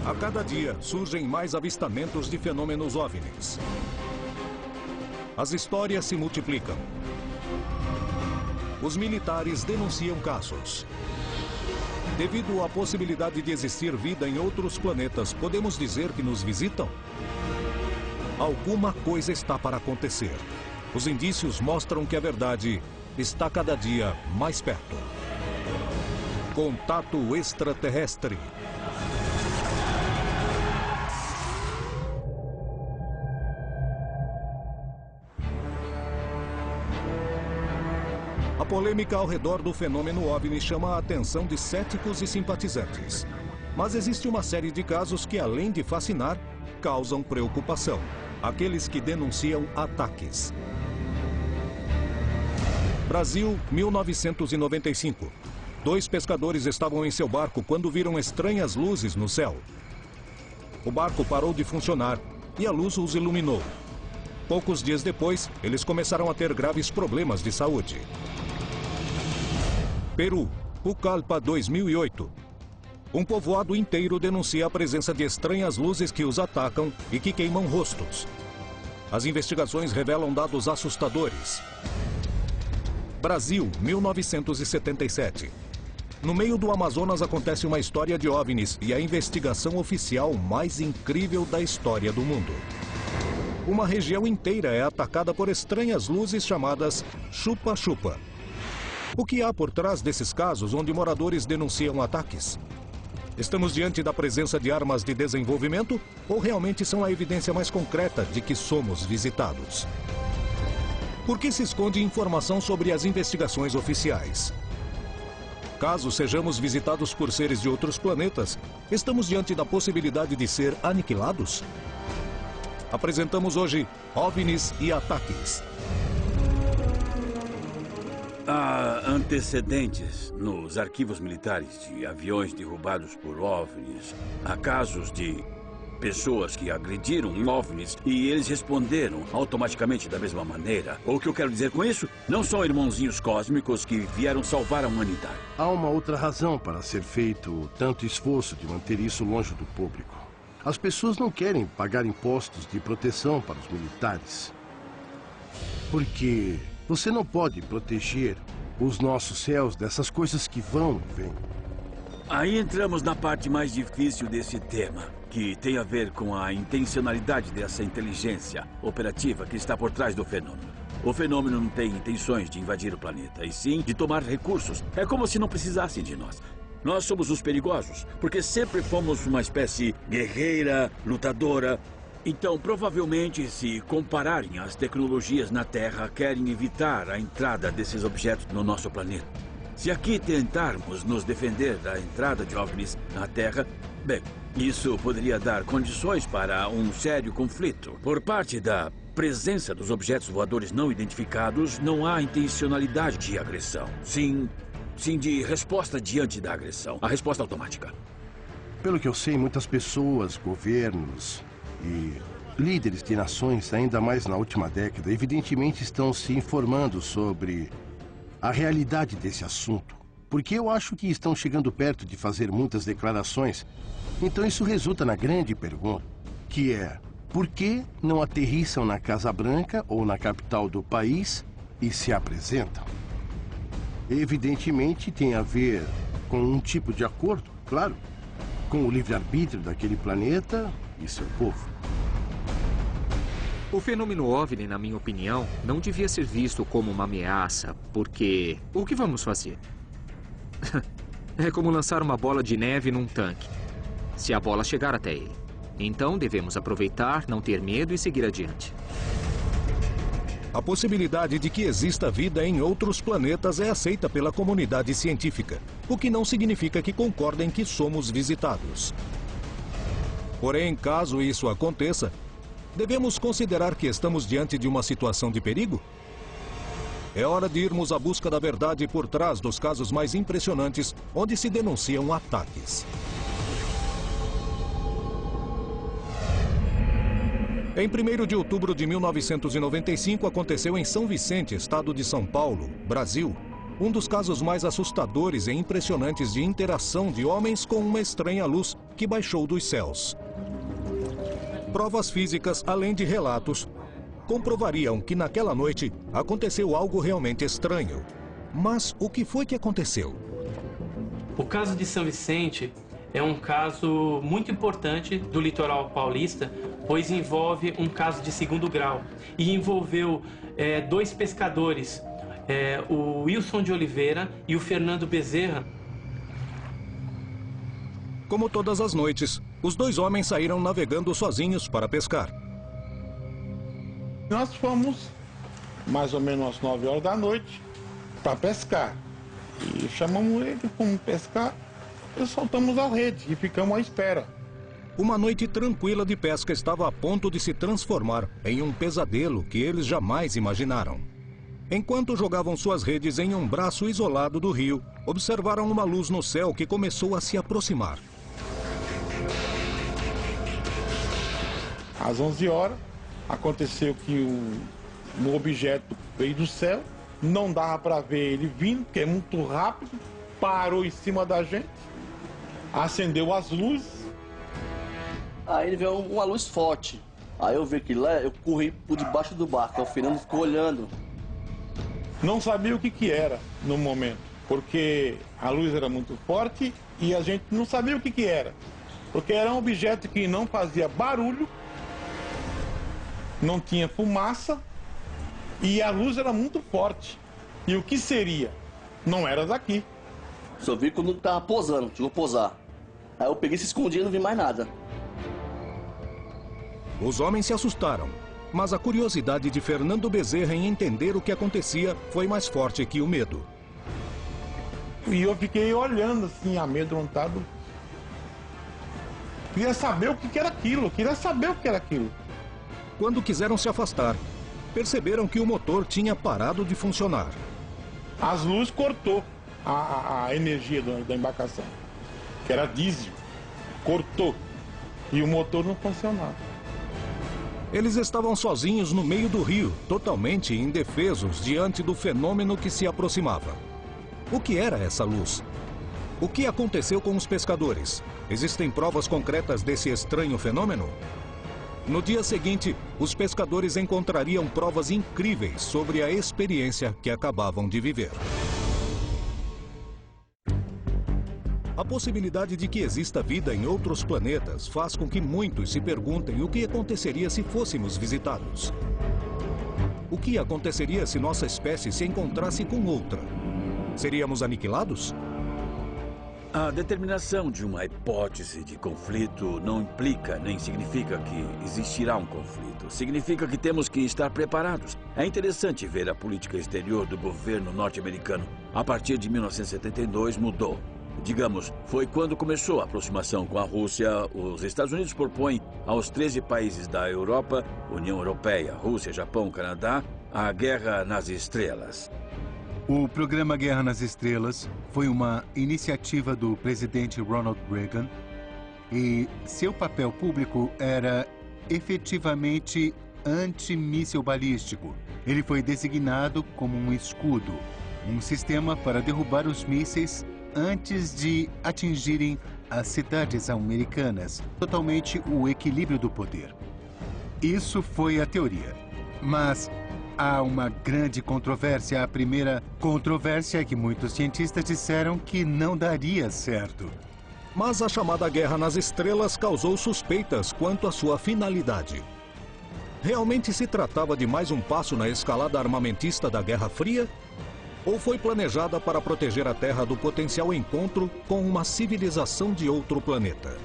A cada dia surgem mais avistamentos de fenômenos OVNIs. As histórias se multiplicam. Os militares denunciam casos. Devido à possibilidade de existir vida em outros planetas, podemos dizer que nos visitam? Alguma coisa está para acontecer. Os indícios mostram que a verdade está cada dia mais perto. Contato extraterrestre. A polêmica ao redor do fenômeno OVNI chama a atenção de céticos e simpatizantes. Mas existe uma série de casos que, além de fascinar, causam preocupação. Aqueles que denunciam ataques. Brasil, 1995. 2 pescadores estavam em seu barco quando viram estranhas luzes no céu. O barco parou de funcionar e a luz os iluminou. Poucos dias depois, eles começaram a ter graves problemas de saúde. Peru, Pucallpa, 2008. Um povoado inteiro denuncia a presença de estranhas luzes que os atacam e que queimam rostos. As investigações revelam dados assustadores. Brasil, 1977. No meio do Amazonas acontece uma história de OVNIs e a investigação oficial mais incrível da história do mundo. Uma região inteira é atacada por estranhas luzes chamadas chupa-chupa. O que há por trás desses casos onde moradores denunciam ataques? Estamos diante da presença de armas de desenvolvimento ou realmente são a evidência mais concreta de que somos visitados? Por que se esconde informação sobre as investigações oficiais? Caso sejamos visitados por seres de outros planetas, estamos diante da possibilidade de ser aniquilados? Apresentamos hoje OVNIs e ataques. Há antecedentes nos arquivos militares de aviões derrubados por OVNIs. Há casos de pessoas que agrediram OVNIs e eles responderam automaticamente da mesma maneira. O que eu quero dizer com isso? Não são irmãozinhos cósmicos que vieram salvar a humanidade. Há uma outra razão para ser feito tanto esforço de manter isso longe do público. As pessoas não querem pagar impostos de proteção para os militares. Porque você não pode proteger os nossos céus dessas coisas que vão e vêm. Aí entramos na parte mais difícil desse tema, que tem a ver com a intencionalidade dessa inteligência operativa que está por trás do fenômeno. O fenômeno não tem intenções de invadir o planeta, e sim de tomar recursos. É como se não precisassem de nós. Nós somos os perigosos, porque sempre fomos uma espécie guerreira, lutadora. Então, provavelmente, se compararem as tecnologias na Terra, querem evitar a entrada desses objetos no nosso planeta. Se aqui tentarmos nos defender da entrada de OVNIs na Terra, bem, isso poderia dar condições para um sério conflito. Por parte da presença dos objetos voadores não identificados, não há intencionalidade de agressão. Sim de resposta diante da agressão. A resposta automática. Pelo que eu sei, muitas pessoas, governos e líderes de nações, ainda mais na última década, evidentemente estão se informando sobre a realidade desse assunto. Porque eu acho que estão chegando perto de fazer muitas declarações. Então isso resulta na grande pergunta, que é: por que não aterrissam na Casa Branca ou na capital do país e se apresentam? Evidentemente tem a ver com um tipo de acordo, claro, com o livre-arbítrio daquele planeta e seu povo. O fenômeno OVNI, na minha opinião, não devia ser visto como uma ameaça, porque o que vamos fazer? É como lançar uma bola de neve num tanque, se a bola chegar até ele. Então devemos aproveitar, não ter medo e seguir adiante. A possibilidade de que exista vida em outros planetas é aceita pela comunidade científica, o que não significa que concordem que somos visitados. Porém, caso isso aconteça, devemos considerar que estamos diante de uma situação de perigo? É hora de irmos à busca da verdade por trás dos casos mais impressionantes, onde se denunciam ataques. Em 1º de outubro de 1995, aconteceu em São Vicente, estado de São Paulo, Brasil, Um dos casos mais assustadores e impressionantes de interação de homens com uma estranha luz que baixou dos céus. Provas físicas, além de relatos, comprovariam que naquela noite aconteceu algo realmente estranho. Mas o que foi que aconteceu? O caso de São Vicente é um caso muito importante do litoral paulista, pois envolve um caso de segundo grau e envolveu dois pescadores, o Wilson de Oliveira e o Fernando Bezerra. Como todas as noites, os dois homens saíram navegando sozinhos para pescar. Nós fomos mais ou menos às 9 horas da noite para pescar. E chamamos ele, fomos pescar e soltamos a rede e ficamos à espera. Uma noite tranquila de pesca estava a ponto de se transformar em um pesadelo que eles jamais imaginaram. Enquanto jogavam suas redes em um braço isolado do rio, observaram uma luz no céu que começou a se aproximar. Às 11 horas, aconteceu que um objeto veio do céu, não dava para ver ele vindo, porque é muito rápido, parou em cima da gente, acendeu as luzes. Aí ele veio uma luz forte. Aí eu vi aquilo lá, eu corri por debaixo do barco, o Fernando ficou olhando. Não sabia o que era no momento, porque a luz era muito forte e a gente não sabia o que era. Porque era um objeto que não fazia barulho, não tinha fumaça e a luz era muito forte. E o que seria? Não era daqui. Só vi quando tava posando, chegou a posar. Aí eu peguei e se escondi e não vi mais nada. Os homens se assustaram, mas a curiosidade de Fernando Bezerra em entender o que acontecia foi mais forte que o medo. E eu fiquei olhando assim, amedrontado. Queria saber o que era aquilo, Quando quiseram se afastar, perceberam que o motor tinha parado de funcionar. As luzes cortou a energia da embarcação, que era diesel, cortou e o motor não funcionava. Eles estavam sozinhos no meio do rio, totalmente indefesos diante do fenômeno que se aproximava. O que era essa luz? O que aconteceu com os pescadores? Existem provas concretas desse estranho fenômeno? No dia seguinte, os pescadores encontrariam provas incríveis sobre a experiência que acabavam de viver. A possibilidade de que exista vida em outros planetas faz com que muitos se perguntem o que aconteceria se fôssemos visitados. O que aconteceria se nossa espécie se encontrasse com outra? Seríamos aniquilados? A determinação de uma hipótese de conflito não implica nem significa que existirá um conflito. Significa que temos que estar preparados. É interessante ver a política exterior do governo norte-americano. A partir de 1972 mudou. Digamos, foi quando começou a aproximação com a Rússia. Os Estados Unidos propõem aos 13 países da Europa, União Europeia, Rússia, Japão, Canadá, a Guerra nas Estrelas. O programa Guerra nas Estrelas foi uma iniciativa do presidente Ronald Reagan e seu papel público era efetivamente antimíssil balístico. Ele foi designado como um escudo, um sistema para derrubar os mísseis antes de atingirem as cidades americanas, totalmente o equilíbrio do poder. Isso foi a teoria, mas há uma grande controvérsia. A primeira controvérsia é que muitos cientistas disseram que não daria certo. Mas a chamada Guerra nas Estrelas causou suspeitas quanto à sua finalidade. Realmente se tratava de mais um passo na escalada armamentista da Guerra Fria? Ou foi planejada para proteger a Terra do potencial encontro com uma civilização de outro planeta?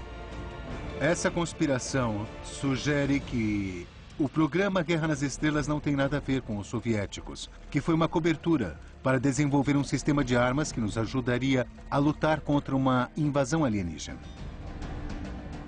Essa conspiração sugere que o programa Guerra nas Estrelas não tem nada a ver com os soviéticos, que foi uma cobertura para desenvolver um sistema de armas que nos ajudaria a lutar contra uma invasão alienígena.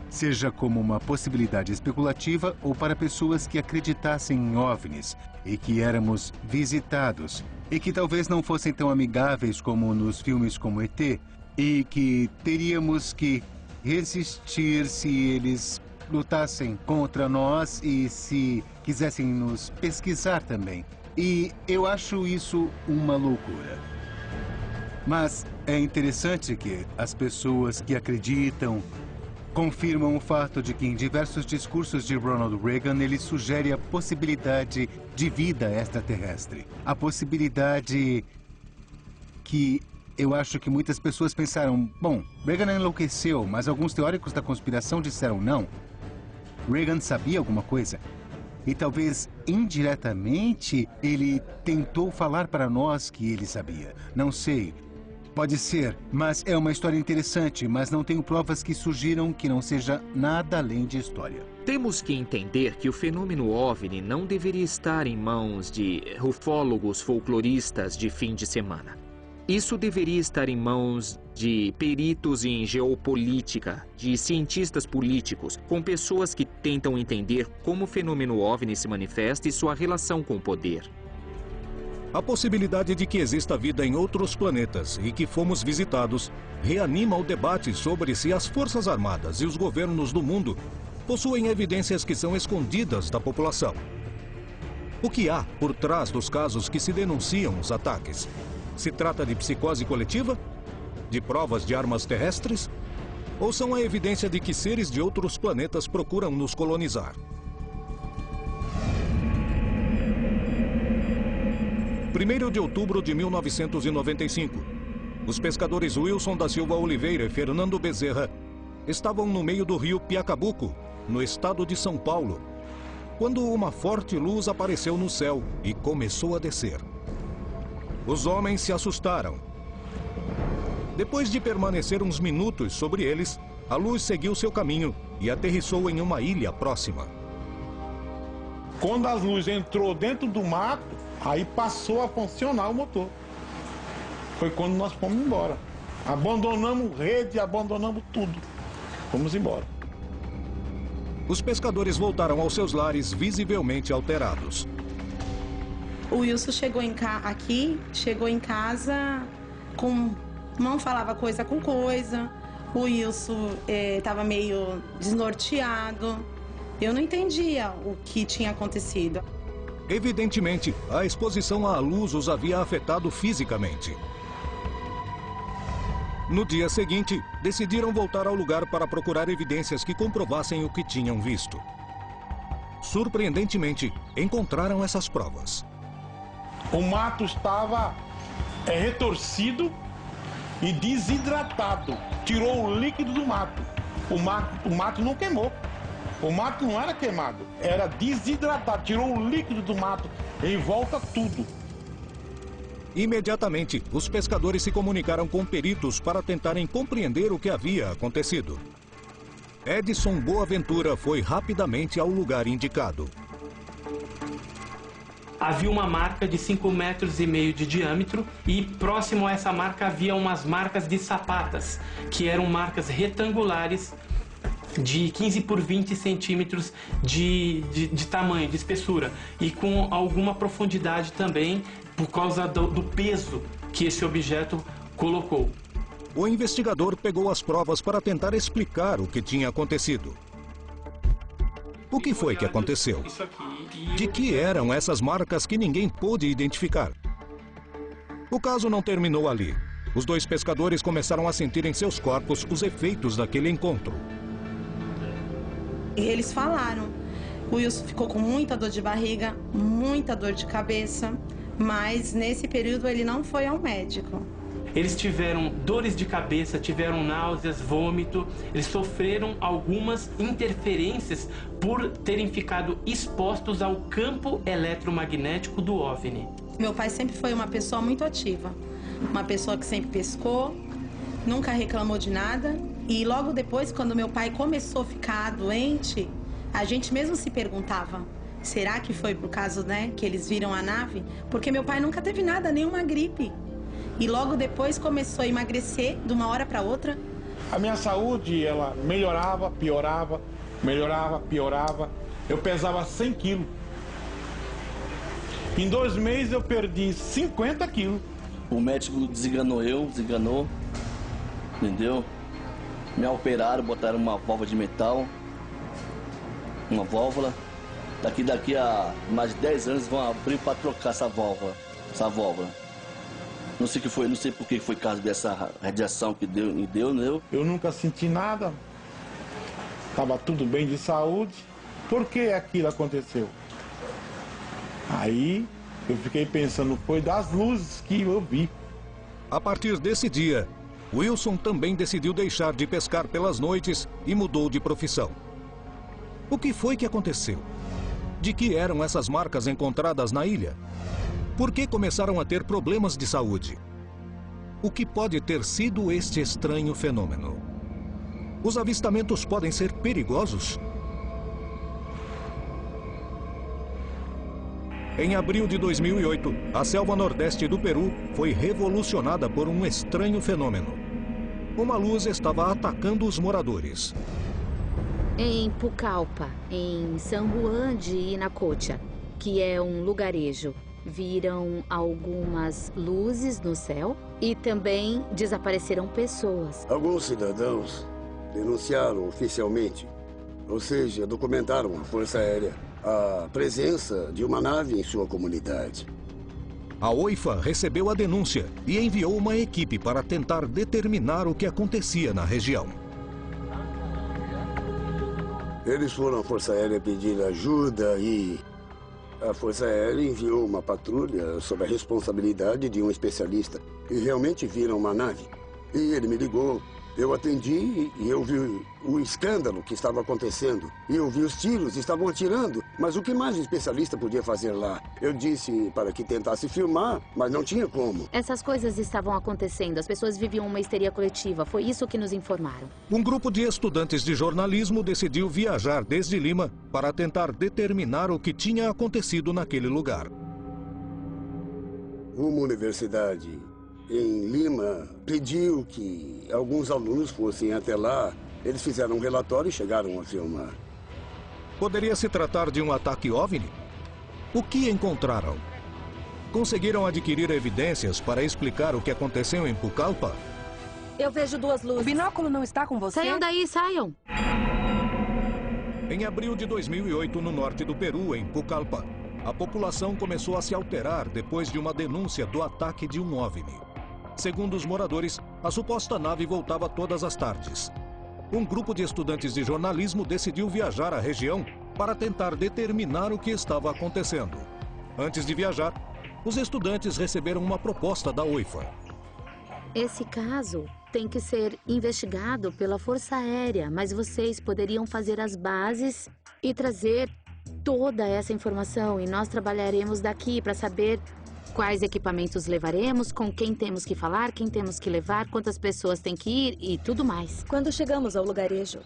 Seja como uma possibilidade especulativa ou para pessoas que acreditassem em OVNIs e que éramos visitados e que talvez não fossem tão amigáveis como nos filmes como ET e que teríamos que resistir se eles lutassem contra nós e se quisessem nos pesquisar também. E eu acho isso uma loucura. Mas é interessante que as pessoas que acreditam confirmam o fato de que em diversos discursos de Ronald Reagan ele sugere a possibilidade de vida extraterrestre. A possibilidade que eu acho que muitas pessoas pensaram, bom, Reagan enlouqueceu, mas alguns teóricos da conspiração disseram não. Reagan sabia alguma coisa. E talvez, indiretamente, ele tentou falar para nós que ele sabia. Não sei. Pode ser, mas é uma história interessante, mas não tenho provas que sugiram que não seja nada além de história. Temos que entender que o fenômeno OVNI não deveria estar em mãos de ufólogos folcloristas de fim de semana. Isso deveria estar em mãos de peritos em geopolítica, de cientistas políticos, com pessoas que tentam entender como o fenômeno OVNI se manifesta e sua relação com o poder. A possibilidade de que exista vida em outros planetas e que fomos visitados reanima o debate sobre se as Forças Armadas e os governos do mundo possuem evidências que são escondidas da população. O que há por trás dos casos que se denunciam os ataques? Se trata de psicose coletiva? De provas de armas terrestres? Ou são a evidência de que seres de outros planetas procuram nos colonizar? 1º de outubro de 1995. Os pescadores Wilson da Silva Oliveira e Fernando Bezerra estavam no meio do rio Piacabuco, no estado de São Paulo, quando uma forte luz apareceu no céu e começou a descer. Os homens se assustaram. Depois de permanecer uns minutos sobre eles, a luz seguiu seu caminho e aterrissou em uma ilha próxima. Quando a luz entrou dentro do mato, aí passou a funcionar o motor. Foi quando nós fomos embora. Abandonamos rede, abandonamos tudo. Fomos embora. Os pescadores voltaram aos seus lares visivelmente alterados. O Wilson chegou em casa com... Não falava coisa com coisa. O Wilson estava meio desnorteado. Eu não entendia o que tinha acontecido. Evidentemente, a exposição à luz os havia afetado fisicamente. No dia seguinte, decidiram voltar ao lugar para procurar evidências que comprovassem o que tinham visto. Surpreendentemente, encontraram essas provas. O mato estava retorcido e desidratado. Tirou o líquido do mato. O mato não queimou. O mato não era queimado, era desidratado. Tirou o líquido do mato, em volta tudo. Imediatamente, os pescadores se comunicaram com peritos para tentarem compreender o que havia acontecido. Edson Boaventura foi rapidamente ao lugar indicado. Havia uma marca de 5,5 metros de diâmetro e próximo a essa marca havia umas marcas de sapatas, que eram marcas retangulares de 15 por 20 centímetros de tamanho, de espessura, e com alguma profundidade também por causa do peso que esse objeto colocou. O investigador pegou as provas para tentar explicar o que tinha acontecido. O que foi que aconteceu? De que eram essas marcas que ninguém pôde identificar? O caso não terminou ali. Os dois pescadores começaram a sentir em seus corpos os efeitos daquele encontro. E eles falaram. O Wilson ficou com muita dor de barriga, muita dor de cabeça, mas nesse período ele não foi ao médico. Eles tiveram dores de cabeça, tiveram náuseas, vômito, eles sofreram algumas interferências por terem ficado expostos ao campo eletromagnético do OVNI. Meu pai sempre foi uma pessoa muito ativa, uma pessoa que sempre pescou, nunca reclamou de nada. E logo depois, quando meu pai começou a ficar doente, a gente mesmo se perguntava, será que foi por causa, que eles viram a nave? Porque meu pai nunca teve nada, nenhuma gripe. E logo depois começou a emagrecer de uma hora para outra. A minha saúde, ela melhorava, piorava, melhorava, piorava. Eu pesava 100 quilos. Em 2 meses eu perdi 50 quilos. O médico desenganou, entendeu? Me operaram, botaram uma válvula de metal, uma válvula. Daqui a mais de 10 anos vão abrir para trocar essa válvula. Não sei que foi, não sei por que foi caso dessa radiação que deu, né? Eu nunca senti nada. Tava tudo bem de saúde. Por que aquilo aconteceu? Aí eu fiquei pensando, foi das luzes que eu vi. A partir desse dia, Wilson também decidiu deixar de pescar pelas noites e mudou de profissão. O que foi que aconteceu? De que eram essas marcas encontradas na ilha? Por que começaram a ter problemas de saúde? O que pode ter sido este estranho fenômeno? Os avistamentos podem ser perigosos? Em abril de 2008, a selva nordeste do Peru foi revolucionada por um estranho fenômeno. Uma luz estava atacando os moradores. Em Pucallpa, em San Juan de Inacocha, que é um lugarejo, viram algumas luzes no céu e também desapareceram pessoas. Alguns cidadãos denunciaram oficialmente, ou seja, documentaram a Força Aérea, a presença de uma nave em sua comunidade. A OIFA recebeu a denúncia e enviou uma equipe para tentar determinar o que acontecia na região. Eles foram à Força Aérea pedir ajuda e a Força Aérea enviou uma patrulha sob a responsabilidade de um especialista. E realmente viram uma nave. E ele me ligou. Eu atendi e eu vi o escândalo que estava acontecendo. E eu vi os tiros, estavam atirando. Mas o que mais o especialista podia fazer lá? Eu disse para que tentasse filmar, mas não tinha como. Essas coisas estavam acontecendo. As pessoas viviam uma histeria coletiva. Foi isso que nos informaram. Um grupo de estudantes de jornalismo decidiu viajar desde Lima para tentar determinar o que tinha acontecido naquele lugar. Uma universidade em Lima pediu que alguns alunos fossem até lá. Eles fizeram um relatório e chegaram a filmar. Poderia se tratar de um ataque OVNI? O que encontraram? Conseguiram adquirir evidências para explicar o que aconteceu em Pucallpa? Eu vejo duas luzes. O binóculo não está com você? Saiam daí, saiam! Em abril de 2008, no norte do Peru, em Pucallpa, a população começou a se alterar depois de uma denúncia do ataque de um OVNI. Segundo os moradores, a suposta nave voltava todas as tardes. Um grupo de estudantes de jornalismo decidiu viajar à região para tentar determinar o que estava acontecendo. Antes de viajar, os estudantes receberam uma proposta da OIFA. Esse caso tem que ser investigado pela Força Aérea, mas vocês poderiam fazer as bases e trazer toda essa informação. E nós trabalharemos daqui para saber quais equipamentos levaremos, com quem temos que falar, quem temos que levar, quantas pessoas têm que ir e tudo mais. Quando chegamos ao lugarejo,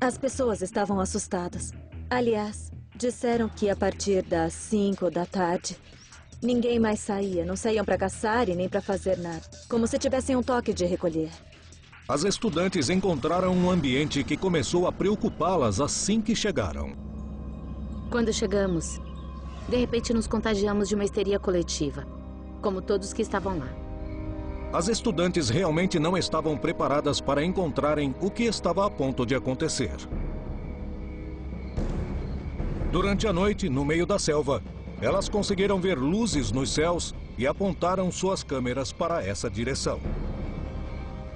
as pessoas estavam assustadas. Aliás, disseram que a partir das 5 da tarde, ninguém mais saía. Não saíam para caçar e nem para fazer nada. Como se tivessem um toque de recolher. As estudantes encontraram um ambiente que começou a preocupá-las assim que chegaram. Quando chegamos, de repente nos contagiamos de uma histeria coletiva, como todos que estavam lá. As estudantes realmente não estavam preparadas para encontrarem o que estava a ponto de acontecer. Durante a noite, no meio da selva, elas conseguiram ver luzes nos céus e apontaram suas câmeras para essa direção.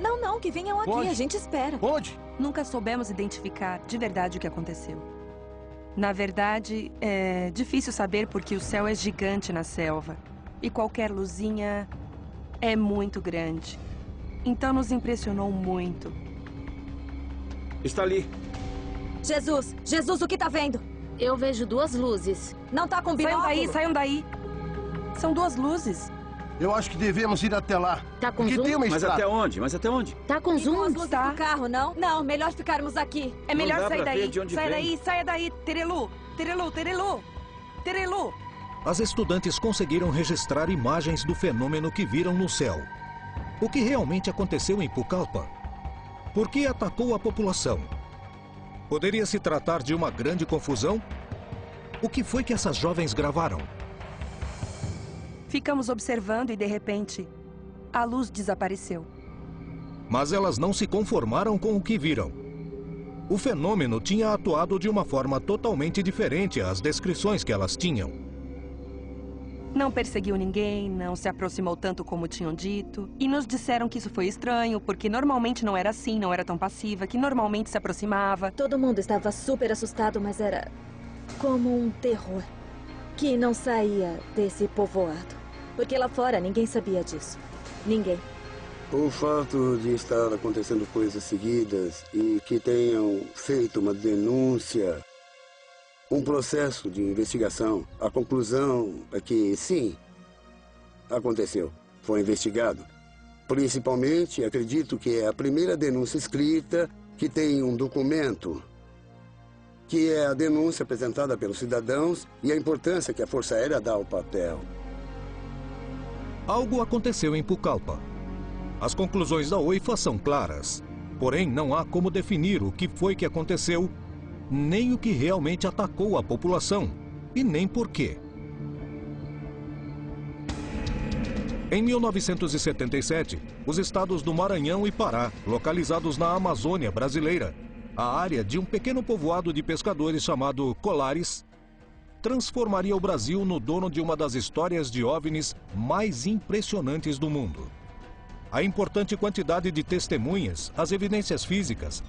Não, que venham aqui, a gente espera. Onde? Nunca soubemos identificar de verdade o que aconteceu. Na verdade, é difícil saber porque o céu é gigante na selva. E qualquer luzinha é muito grande. Então nos impressionou muito. Está ali. Jesus, o que tá vendo? Eu vejo duas luzes. Não tá com binóculo? Saiam daí. São duas luzes. Eu acho que devemos ir até lá. Tá com porque zoom? tem uma Mas estrada. até onde? Mas até onde? Tá com zoom? As luzes do carro, não? Não, melhor ficarmos aqui. É melhor dá sair pra ver daí. de onde Sai vem. daí, saia daí. Terelu, Terelu, Terelu. Terelu. As estudantes conseguiram registrar imagens do fenômeno que viram no céu. O que realmente aconteceu em Pucallpa? Por que atacou a população? Poderia se tratar de uma grande confusão? O que foi que essas jovens gravaram? Ficamos observando e, de repente, a luz desapareceu. Mas elas não se conformaram com o que viram. O fenômeno tinha atuado de uma forma totalmente diferente às descrições que elas tinham. Não perseguiu ninguém, não se aproximou tanto como tinham dito. E nos disseram que isso foi estranho, porque normalmente não era assim, não era tão passiva, que normalmente se aproximava. Todo mundo estava super assustado, mas era como um terror que não saía desse povoado. Porque lá fora ninguém sabia disso. Ninguém. O fato de estar acontecendo coisas seguidas e que tenham feito uma denúncia, um processo de investigação, a conclusão é que sim, aconteceu, foi investigado. Principalmente, acredito que é a primeira denúncia escrita que tem um documento, que é a denúncia apresentada pelos cidadãos e a importância que a Força Aérea dá ao papel. Algo aconteceu em Pucallpa. As conclusões da OIFA são claras, porém não há como definir o que foi que aconteceu, nem o que realmente atacou a população, e nem por quê. Em 1977, os estados do Maranhão e Pará, localizados na Amazônia brasileira, a área de um pequeno povoado de pescadores chamado Colares, transformaria o Brasil no dono de uma das histórias de OVNIs mais impressionantes do mundo. A importante quantidade de testemunhas, as evidências físicas,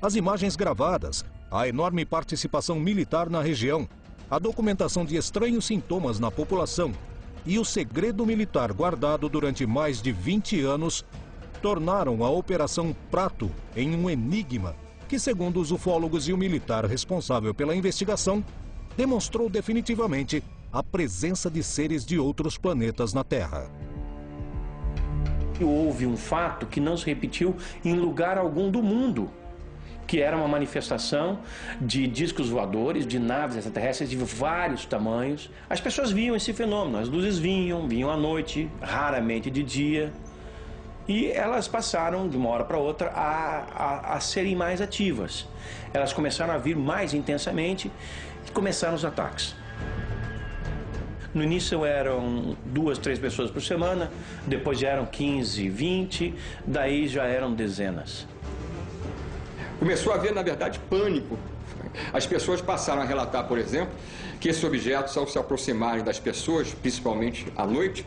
as imagens gravadas, a enorme participação militar na região, a documentação de estranhos sintomas na população e o segredo militar guardado durante mais de 20 anos tornaram a Operação Prato em um enigma que, segundo os ufólogos e o militar responsável pela investigação, demonstrou definitivamente a presença de seres de outros planetas na Terra. Houve um fato que não se repetiu em lugar algum do mundo, que era uma manifestação de discos voadores, de naves extraterrestres de vários tamanhos. As pessoas viam esse fenômeno, as luzes vinham à noite, raramente de dia, e elas passaram de uma hora para outra a serem mais ativas. Elas começaram a vir mais intensamente e começaram os ataques. No início eram 2, 3 pessoas por semana, depois já eram 15, 20, daí já eram dezenas. Começou a haver, na verdade, pânico. As pessoas passaram a relatar, por exemplo, que esses objetos, ao se aproximarem das pessoas, principalmente à noite,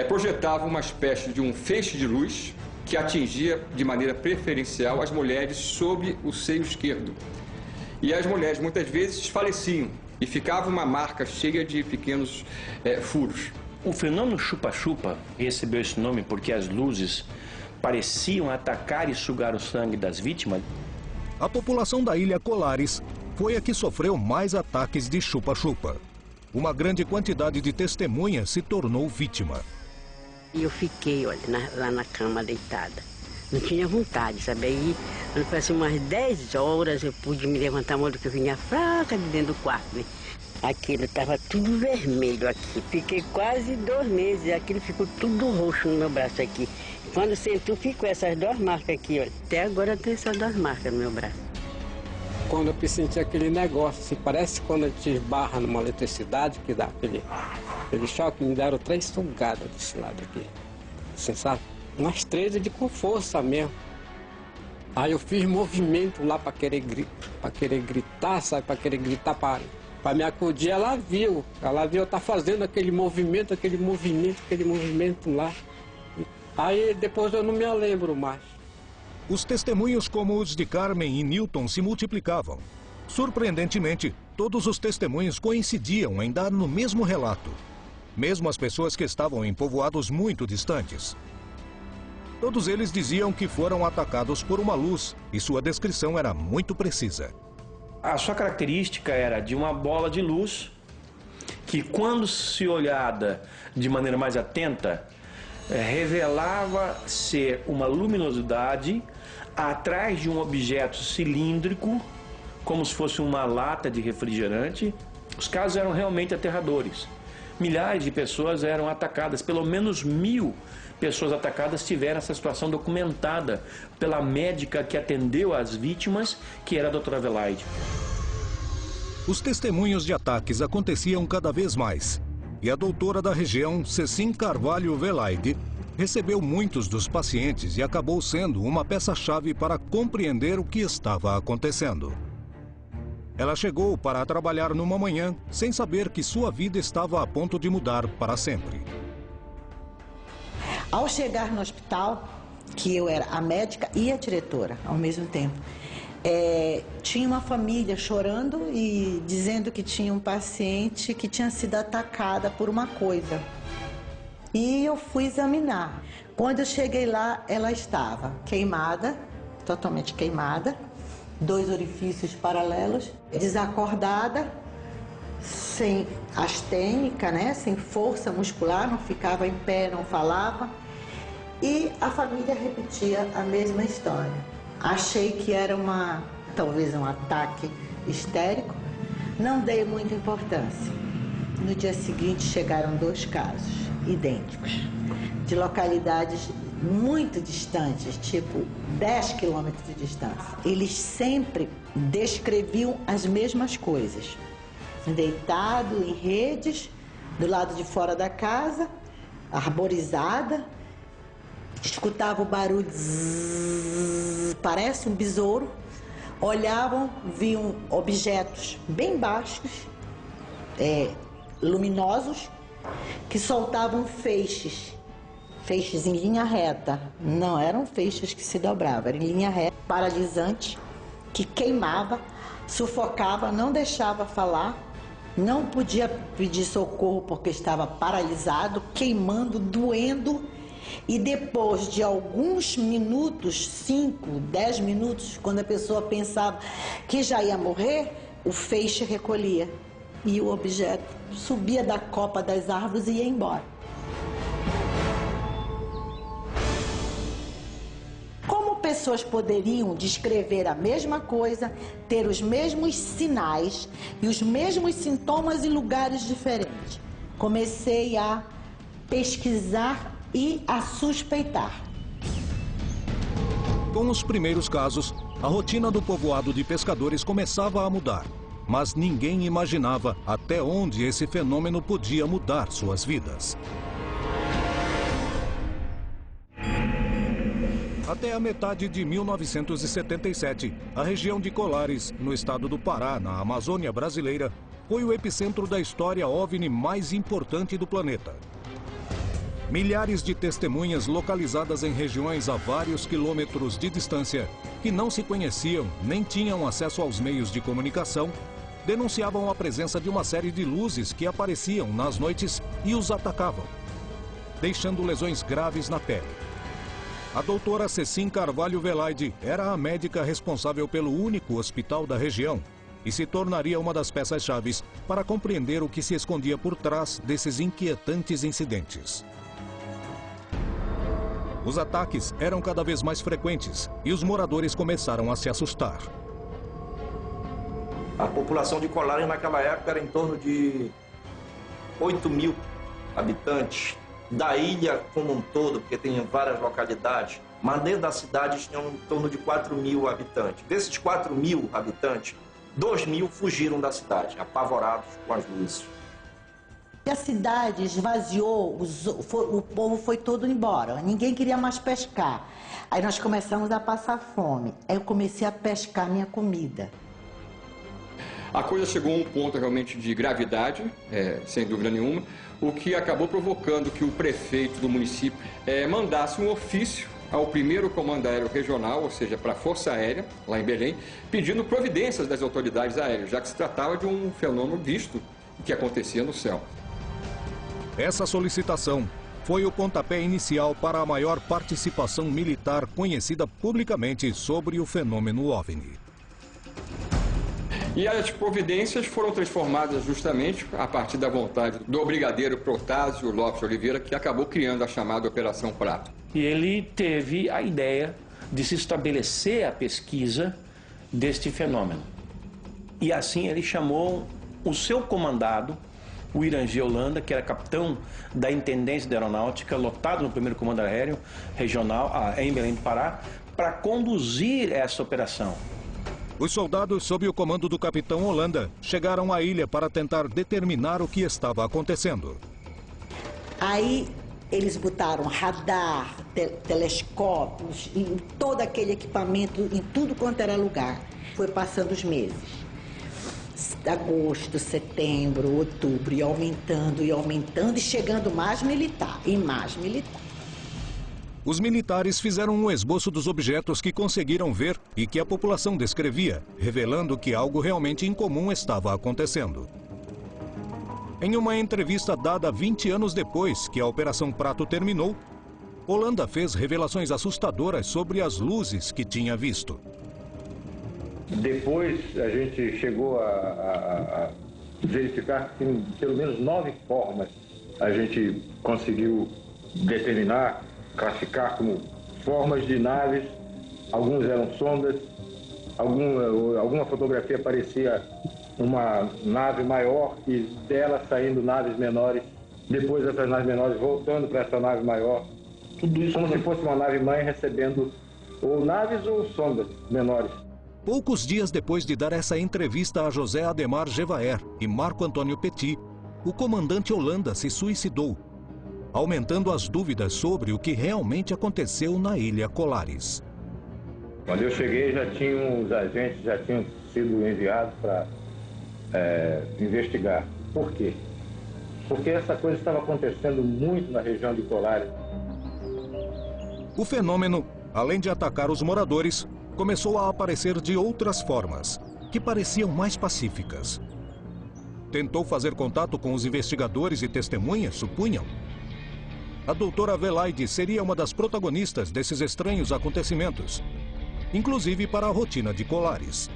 projetavam uma espécie de um feixe de luz que atingia de maneira preferencial as mulheres sobre o seio esquerdo. E as mulheres, muitas vezes, faleciam e ficava uma marca cheia de pequenos furos. O fenômeno chupa-chupa recebeu esse nome porque as luzes pareciam atacar e sugar o sangue das vítimas. A população da ilha Colares foi a que sofreu mais ataques de chupa-chupa. Uma grande quantidade de testemunhas se tornou vítima. E eu fiquei, olha, lá na cama deitada. Não tinha vontade, sabe? Aí, quando passou umas 10 horas, eu pude me levantar, mas que eu vinha fraca de dentro do quarto, né? Aquilo estava tudo vermelho aqui. Fiquei quase 2 meses e aquilo ficou tudo roxo no meu braço aqui. Quando sentou, ficou essas 2 marcas aqui, olha. Até agora tem essas 2 marcas no meu braço. Quando eu senti aquele negócio, assim, parece quando a gente esbarra numa eletricidade, que dá aquele choque, me deram 3 sugadas desse lado aqui. Assim, sabe? Umas 13 com força mesmo. Aí eu fiz movimento lá para querer gritar, sabe? Para querer gritar para me acudir. Ela viu eu tá fazendo aquele movimento lá. Aí depois eu não me lembro mais. Os testemunhos como os de Carmen e Newton se multiplicavam. Surpreendentemente, todos os testemunhos coincidiam em dar no mesmo relato. Mesmo as pessoas que estavam em povoados muito distantes. Todos eles diziam que foram atacados por uma luz e sua descrição era muito precisa. A sua característica era de uma bola de luz que, quando se olhada de maneira mais atenta, revelava ser uma luminosidade atrás de um objeto cilíndrico, como se fosse uma lata de refrigerante. Os casos eram realmente aterradores. Milhares de pessoas eram atacadas, pelo menos 1000 pessoas atacadas tiveram essa situação documentada pela médica que atendeu as vítimas, que era a doutora Velaide. Os testemunhos de ataques aconteciam cada vez mais. E a doutora da região, Cecim Carvalho Velaide, recebeu muitos dos pacientes e acabou sendo uma peça-chave para compreender o que estava acontecendo. Ela chegou para trabalhar numa manhã sem saber que sua vida estava a ponto de mudar para sempre. Ao chegar no hospital, que eu era a médica e a diretora ao mesmo tempo, tinha uma família chorando e dizendo que tinha um paciente que tinha sido atacada por uma coisa. E eu fui examinar. Quando eu cheguei lá, ela estava queimada, totalmente queimada, 2 orifícios paralelos, desacordada, sem astênica, né? Sem força muscular, não ficava em pé, não falava. E a família repetia a mesma história. Achei que era talvez um ataque histérico, não dei muita importância. No dia seguinte chegaram 2 casos idênticos, de localidades muito distantes, tipo 10 quilômetros de distância. Eles sempre descreviam as mesmas coisas. Deitado em redes, do lado de fora da casa, arborizada, escutava o barulho, zzz, parece um besouro, olhavam, viam objetos bem baixos, luminosos, que soltavam feixes em linha reta. Não eram feixes que se dobravam, eram em linha reta, paralisante, que queimava, sufocava, não deixava falar, não podia pedir socorro porque estava paralisado, queimando, doendo. E depois de alguns minutos, 5, 10 minutos, quando a pessoa pensava que já ia morrer, o feixe recolhia e o objeto subia da copa das árvores e ia embora. Como pessoas poderiam descrever a mesma coisa, ter os mesmos sinais e os mesmos sintomas em lugares diferentes? Comecei a pesquisar e a suspeitar. Com os primeiros casos, a rotina do povoado de pescadores começava a mudar. Mas ninguém imaginava até onde esse fenômeno podia mudar suas vidas. Até a metade de 1977, a região de Colares, no estado do Pará, na Amazônia brasileira, foi o epicentro da história OVNI mais importante do planeta. Milhares de testemunhas localizadas em regiões a vários quilômetros de distância, que não se conheciam nem tinham acesso aos meios de comunicação, denunciavam a presença de uma série de luzes que apareciam nas noites e os atacavam, deixando lesões graves na pele. A doutora Cecim Carvalho Velaide era a médica responsável pelo único hospital da região e se tornaria uma das peças-chaves para compreender o que se escondia por trás desses inquietantes incidentes. Os ataques eram cada vez mais frequentes e os moradores começaram a se assustar. A população de Colares naquela época era em torno de 8.000 habitantes. Da ilha como um todo, porque tem várias localidades, mas dentro da cidade tinham em torno de 4.000 habitantes. Desses 4.000 habitantes, 2.000 fugiram da cidade, apavorados com as luzes. A cidade esvaziou, o povo foi todo embora, ninguém queria mais pescar. Aí nós começamos a passar fome, aí eu comecei a pescar minha comida. A coisa chegou a um ponto realmente de gravidade, sem dúvida nenhuma, o que acabou provocando que o prefeito do município mandasse um ofício ao primeiro comando aéreo regional, ou seja, para a Força Aérea, lá em Belém, pedindo providências das autoridades aéreas, já que se tratava de um fenômeno visto que acontecia no céu. Essa solicitação foi o pontapé inicial para a maior participação militar conhecida publicamente sobre o fenômeno OVNI. E as providências foram transformadas justamente a partir da vontade do brigadeiro Protásio Lopes Oliveira, que acabou criando a chamada Operação Prato. E ele teve a ideia de se estabelecer a pesquisa deste fenômeno. E assim ele chamou o seu comandado, o Irangê Holanda, que era capitão da Intendência da Aeronáutica, lotado no primeiro comando aéreo regional em Belém do Pará, para conduzir essa operação. Os soldados, sob o comando do capitão Holanda, chegaram à ilha para tentar determinar o que estava acontecendo. Aí eles botaram radar, telescópios, e todo aquele equipamento em tudo quanto era lugar. Foi passando os meses. agosto, setembro, outubro, e aumentando e chegando mais militar e mais militar. Os militares fizeram um esboço dos objetos que conseguiram ver e que a população descrevia, revelando que algo realmente incomum estava acontecendo. Em uma entrevista dada 20 anos depois que a Operação Prato terminou, Holanda fez revelações assustadoras sobre as luzes que tinha visto. Depois a gente chegou a verificar que tem pelo menos 9 formas a gente conseguiu determinar, classificar como formas de naves. Alguns eram sondas, alguma fotografia parecia uma nave maior e dela saindo naves menores, depois essas naves menores voltando para essa nave maior. Tudo isso como se fosse uma nave mãe recebendo ou naves ou sondas menores. Poucos dias depois de dar essa entrevista a José Ademar Gevaer e Marco Antônio Petit, o comandante Holanda se suicidou, aumentando as dúvidas sobre o que realmente aconteceu na Ilha Colares. Quando eu cheguei, os agentes já tinham sido enviados para investigar. Por quê? Porque essa coisa estava acontecendo muito na região de Colares. O fenômeno, além de atacar os moradores, começou a aparecer de outras formas, que pareciam mais pacíficas. Tentou fazer contato com os investigadores e testemunhas, supunham. A doutora Velaide seria uma das protagonistas desses estranhos acontecimentos, inclusive para a rotina de Colares.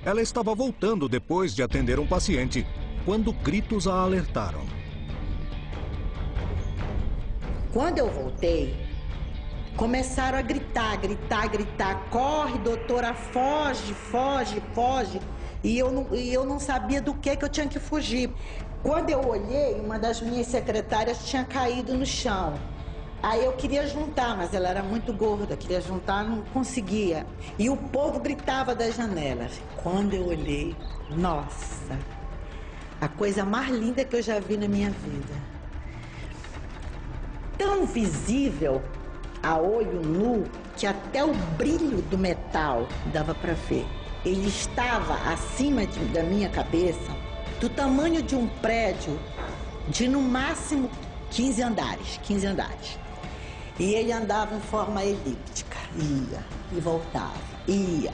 Ela estava voltando depois de atender um paciente, quando gritos a alertaram. Quando eu voltei, começaram a gritar, corre, doutora, foge. E eu não sabia do que eu tinha que fugir. Quando eu olhei, uma das minhas secretárias tinha caído no chão. Aí eu queria juntar, mas ela era muito gorda, queria juntar, não conseguia. E o povo gritava das janelas. Quando eu olhei, nossa, a coisa mais linda que eu já vi na minha vida. Tão visível a olho nu que até o brilho do metal dava para ver. Ele estava acima da minha cabeça, do tamanho de um prédio de no máximo 15 andares. E ele andava em forma elíptica, ia e voltava, ia.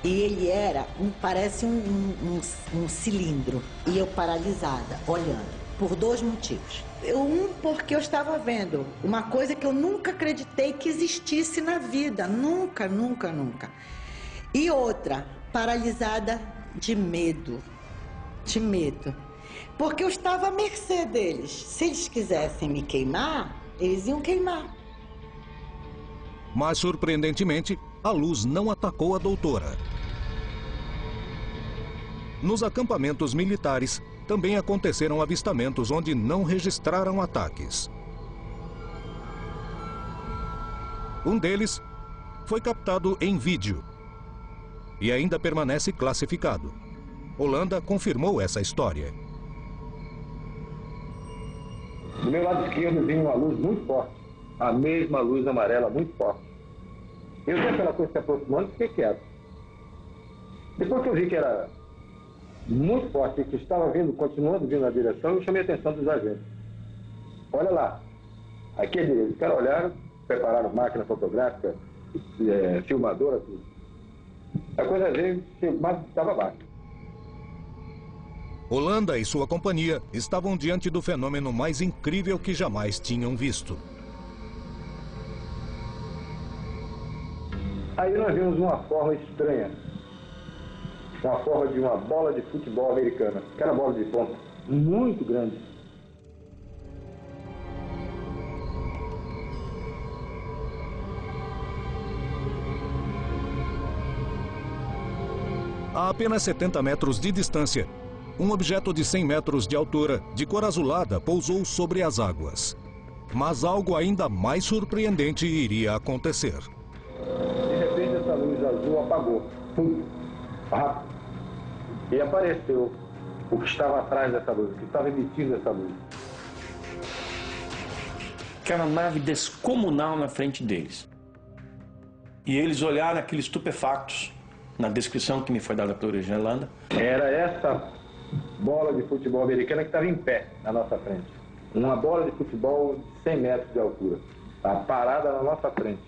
E ele era, parece um cilindro. E eu paralisada, olhando, por 2 motivos. Porque eu estava vendo uma coisa que eu nunca acreditei que existisse na vida. Nunca. E outra, paralisada de medo. Porque eu estava à mercê deles. Se eles quisessem me queimar, eles iam queimar. Mas, surpreendentemente, a luz não atacou a doutora. Nos acampamentos militares, também aconteceram avistamentos onde não registraram ataques. Um deles foi captado em vídeo e ainda permanece classificado. Holanda confirmou essa história. Do meu lado esquerdo vinha uma luz muito forte, a mesma luz amarela muito forte. Eu vi aquela coisa se aproximando e fiquei quieto. Depois que eu vi que era muito forte e que estava continuando vindo na direção, eu chamei a atenção dos agentes. Olha lá, aqui é direito. Os caras olharam, prepararam máquina fotográfica, filmadora, tudo. A coisa veio, mas estava baixo. Holanda e sua companhia estavam diante do fenômeno mais incrível que jamais tinham visto. Aí nós vimos uma forma estranha. Uma forma de uma bola de futebol americana. Aquela bola de ponta, muito grande. A apenas 70 metros de distância, um objeto de 100 metros de altura, de cor azulada, pousou sobre as águas. Mas algo ainda mais surpreendente iria acontecer. De repente essa luz azul apagou. Rápido. E apareceu o que estava atrás dessa luz, o que estava emitindo essa luz. Aquela nave descomunal na frente deles. E eles olharam aqueles estupefactos. na descrição que me foi dada pela Yolanda. Era essa bola de futebol americana que estava em pé na nossa frente. Uma bola de futebol de 100 metros de altura. Estava parada na nossa frente.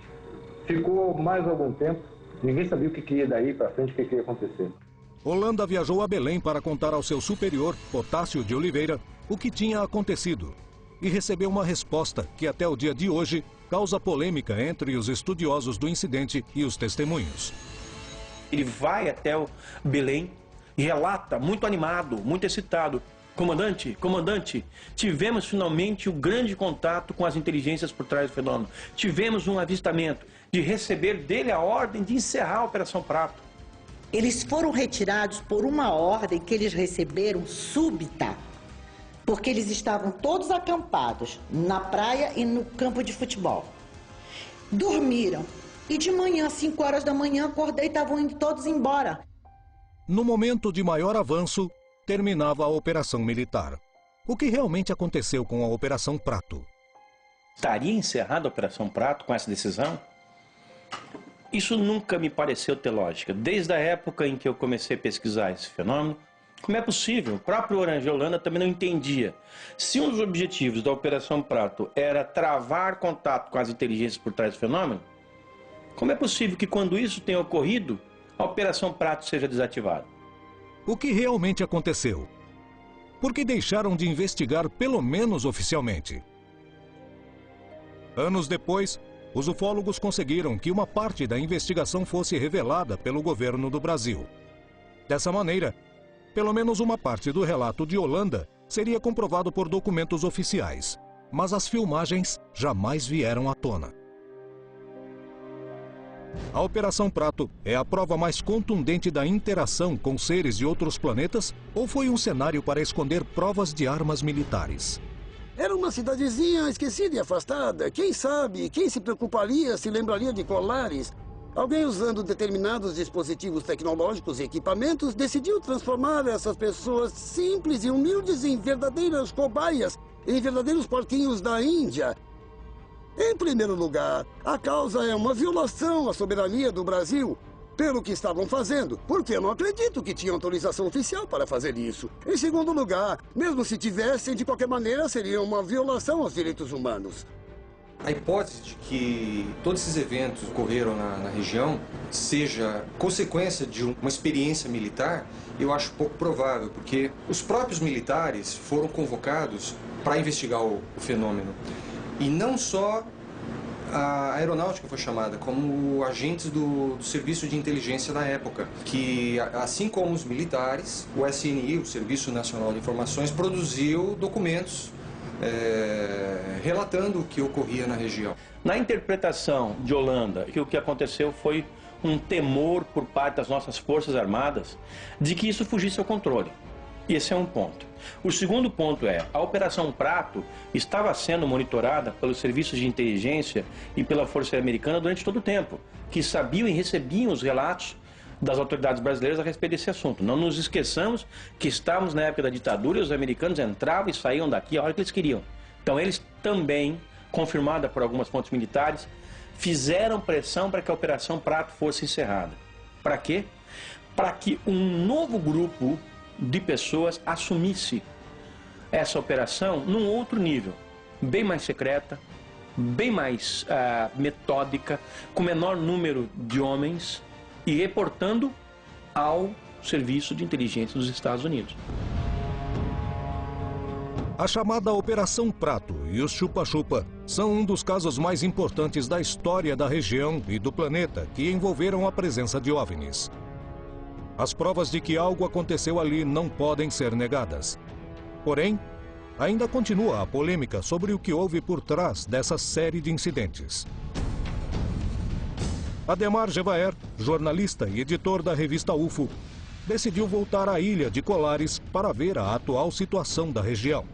Ficou mais algum tempo, ninguém sabia o que ia daí para frente, o que ia acontecer. Holanda viajou a Belém para contar ao seu superior, Potássio de Oliveira, o que tinha acontecido. E recebeu uma resposta que até o dia de hoje causa polêmica entre os estudiosos do incidente e os testemunhos. Ele vai até o Belém e relata, muito animado, muito excitado: Comandante, tivemos finalmente o grande contato com as inteligências por trás do fenômeno. Tivemos um avistamento de receber dele a ordem de encerrar a Operação Prato. Eles foram retirados por uma ordem que eles receberam súbita, porque eles estavam todos acampados na praia e no campo de futebol. Dormiram e de manhã, 5 horas da manhã, acordei e estavam indo todos embora. No momento de maior avanço, terminava a operação militar. O que realmente aconteceu com a Operação Prato? Estaria encerrada a Operação Prato com essa decisão? Isso nunca me pareceu ter lógica. Desde a época em que eu comecei a pesquisar esse fenômeno, como é possível? O próprio Orange Holanda também não entendia. Se um dos objetivos da Operação Prato era travar contato com as inteligências por trás do fenômeno, como é possível que quando isso tenha ocorrido, a Operação Prato seja desativada? O que realmente aconteceu? Por que deixaram de investigar, pelo menos oficialmente? Anos depois, os ufólogos conseguiram que uma parte da investigação fosse revelada pelo governo do Brasil. Dessa maneira, pelo menos uma parte do relato de Holanda seria comprovado por documentos oficiais, mas as filmagens jamais vieram à tona. A Operação Prato é a prova mais contundente da interação com seres de outros planetas ou foi um cenário para esconder provas de armas militares? Era uma cidadezinha esquecida e afastada. Quem sabe, quem se preocuparia, se lembraria de Colares? Alguém usando determinados dispositivos tecnológicos e equipamentos decidiu transformar essas pessoas simples e humildes em verdadeiras cobaias, em verdadeiros porquinhos da Índia. Em primeiro lugar, a causa é uma violação à soberania do Brasil pelo que estavam fazendo, porque eu não acredito que tinha autorização oficial para fazer isso. Em segundo lugar, mesmo se tivessem, de qualquer maneira, seria uma violação aos direitos humanos. A hipótese de que todos esses eventos ocorreram na região seja consequência de uma experiência militar, eu acho pouco provável, porque os próprios militares foram convocados para investigar o fenômeno. E não só a aeronáutica foi chamada, como agentes do serviço de inteligência da época, que, assim como os militares, o SNI, o Serviço Nacional de Informações, produziu documentos relatando o que ocorria na região. Na interpretação de Holanda, que o que aconteceu foi um temor por parte das nossas Forças Armadas de que isso fugisse ao controle. Esse é um ponto. O segundo ponto é, a Operação Prato estava sendo monitorada pelos serviços de inteligência e pela Força Americana durante todo o tempo, que sabiam e recebiam os relatos das autoridades brasileiras a respeito desse assunto. Não nos esqueçamos que estávamos na época da ditadura e os americanos entravam e saíam daqui a hora que eles queriam. Então eles também, confirmada por algumas fontes militares, fizeram pressão para que a Operação Prato fosse encerrada. Para quê? Para que um novo grupo de pessoas assumisse essa operação num outro nível, bem mais secreta, bem mais metódica, com menor número de homens e reportando ao Serviço de Inteligência dos Estados Unidos. A chamada Operação Prato e os Chupa-Chupa são um dos casos mais importantes da história da região e do planeta que envolveram a presença de OVNIs. As provas de que algo aconteceu ali não podem ser negadas. Porém, ainda continua a polêmica sobre o que houve por trás dessa série de incidentes. Ademar Gevaer, jornalista e editor da revista UFO, decidiu voltar à ilha de Colares para ver a atual situação da região.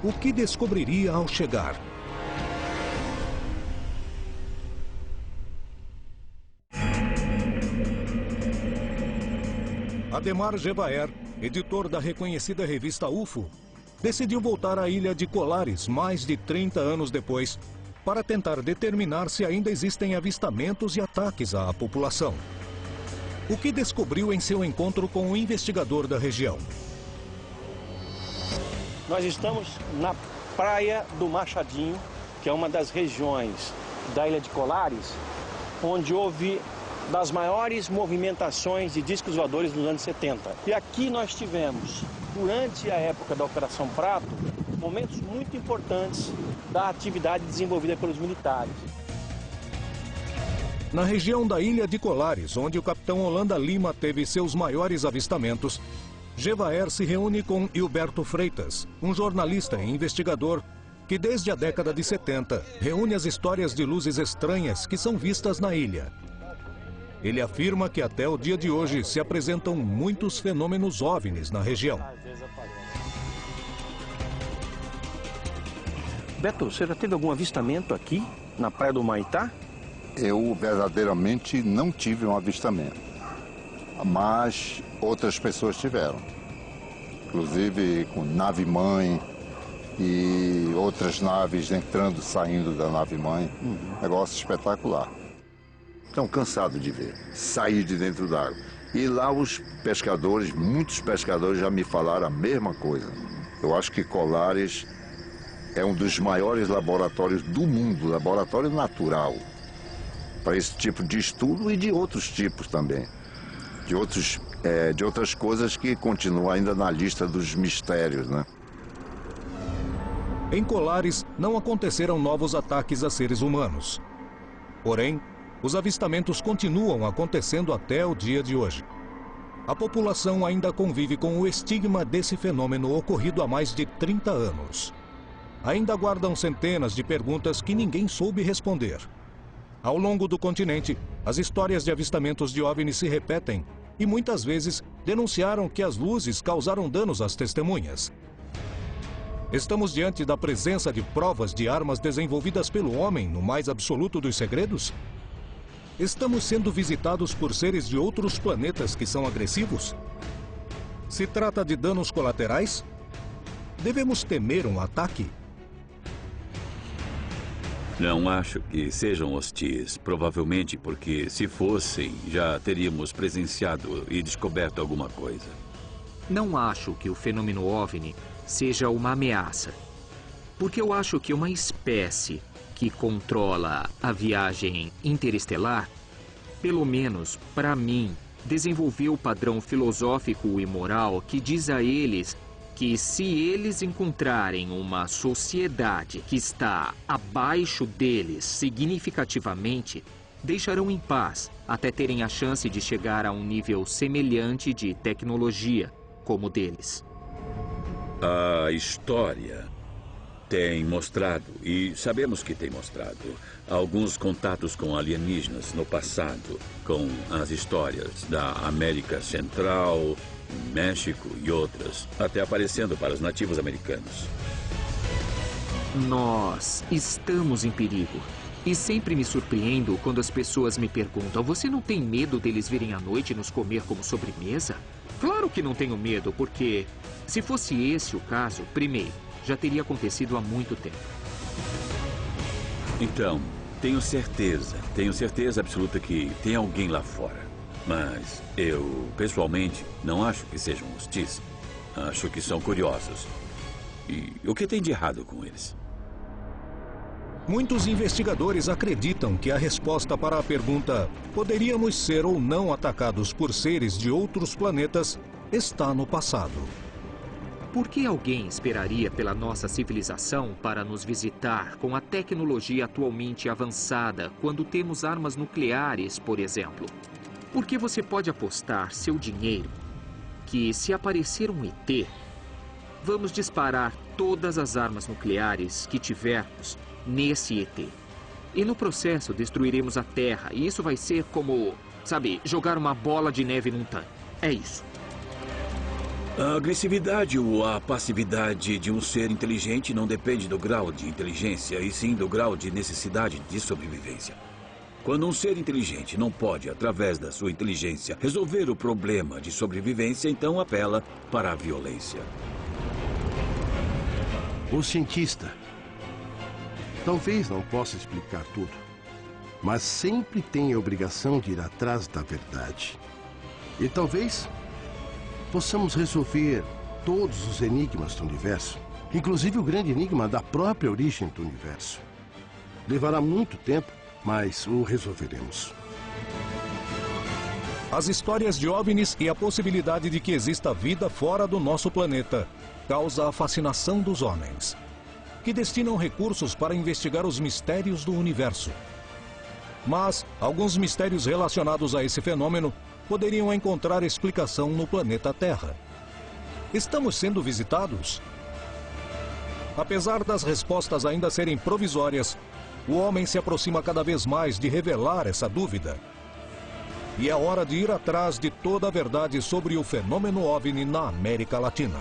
O que descobriria ao chegar? Ademar Gevaer, editor da reconhecida revista UFO, decidiu voltar à ilha de Colares mais de 30 anos depois para tentar determinar se ainda existem avistamentos e ataques à população. o que descobriu em seu encontro com o investigador da região. Nós estamos na Praia do Machadinho, que é uma das regiões da Ilha de Colares, onde houve das maiores movimentações de discos voadores nos anos 70. E aqui nós tivemos, durante a época da Operação Prato, momentos muito importantes da atividade desenvolvida pelos militares. Na região da Ilha de Colares, onde o capitão Holanda Lima teve seus maiores avistamentos, Gevaer se reúne com Hilberto Freitas, um jornalista e investigador que desde a década de 70 reúne as histórias de luzes estranhas que são vistas na ilha. Ele afirma que até o dia de hoje se apresentam muitos fenômenos OVNIs na região. Beto, você já teve algum avistamento aqui, na Praia do Humaitá? Eu verdadeiramente não tive um avistamento, mas outras pessoas tiveram. Inclusive com nave-mãe e outras naves entrando e saindo da nave-mãe. Negócio espetacular. Estão cansados de ver, sair de dentro d'água. E lá os pescadores, muitos pescadores já me falaram a mesma coisa. Eu acho que Colares é um dos maiores laboratórios do mundo, laboratório natural, para esse tipo de estudo e de outros tipos também. De outras coisas que continuam ainda na lista dos mistérios, né? Em Colares, não aconteceram novos ataques a seres humanos. Porém, os avistamentos continuam acontecendo até o dia de hoje. A população ainda convive com o estigma desse fenômeno ocorrido há mais de 30 anos. Ainda guardam centenas de perguntas que ninguém soube responder. Ao longo do continente, as histórias de avistamentos de OVNIs se repetem e muitas vezes denunciaram que as luzes causaram danos às testemunhas. Estamos diante da presença de provas de armas desenvolvidas pelo homem no mais absoluto dos segredos? Estamos sendo visitados por seres de outros planetas que são agressivos? Se trata de danos colaterais? Devemos temer um ataque? Não acho que sejam hostis, provavelmente porque, se fossem, já teríamos presenciado e descoberto alguma coisa. Não acho que o fenômeno OVNI seja uma ameaça, porque eu acho que uma espécie que controla a viagem interestelar, pelo menos para mim, desenvolveu o padrão filosófico e moral que diz a eles que se eles encontrarem uma sociedade que está abaixo deles significativamente, deixarão em paz até terem a chance de chegar a um nível semelhante de tecnologia como o deles. A história tem mostrado, e sabemos que tem mostrado, alguns contatos com alienígenas no passado, com as histórias da América Central, México e outras, até aparecendo para os nativos americanos. Nós estamos em perigo. E sempre me surpreendo quando as pessoas me perguntam: você não tem medo deles virem à noite nos comer como sobremesa? Claro que não tenho medo, porque se fosse esse o caso, primeiro, já teria acontecido há muito tempo. Então, tenho certeza absoluta que tem alguém lá fora. Mas eu, pessoalmente, não acho que sejam hostis. Acho que são curiosos. E o que tem de errado com eles? Muitos investigadores acreditam que a resposta para a pergunta "poderíamos ser ou não atacados por seres de outros planetas" está no passado. Por que alguém esperaria pela nossa civilização para nos visitar com a tecnologia atualmente avançada quando temos armas nucleares, por exemplo? Porque você pode apostar seu dinheiro que, se aparecer um ET, vamos disparar todas as armas nucleares que tivermos nesse ET. E no processo destruiremos a Terra, e isso vai ser como, sabe, jogar uma bola de neve num tanque. É isso. A agressividade ou a passividade de um ser inteligente não depende do grau de inteligência, e sim do grau de necessidade de sobrevivência. Quando um ser inteligente não pode, através da sua inteligência, resolver o problema de sobrevivência, então apela para a violência. O cientista talvez não possa explicar tudo, mas sempre tem a obrigação de ir atrás da verdade. E talvez possamos resolver todos os enigmas do universo, inclusive o grande enigma da própria origem do universo. Levará muito tempo, mas o resolveremos. As histórias de OVNIs e a possibilidade de que exista vida fora do nosso planeta causa a fascinação dos homens, que destinam recursos para investigar os mistérios do universo. Mas alguns mistérios relacionados a esse fenômeno poderiam encontrar explicação no planeta Terra. Estamos sendo visitados? Apesar das respostas ainda serem provisórias, o homem se aproxima cada vez mais de revelar essa dúvida. E é hora de ir atrás de toda a verdade sobre o fenômeno OVNI na América Latina.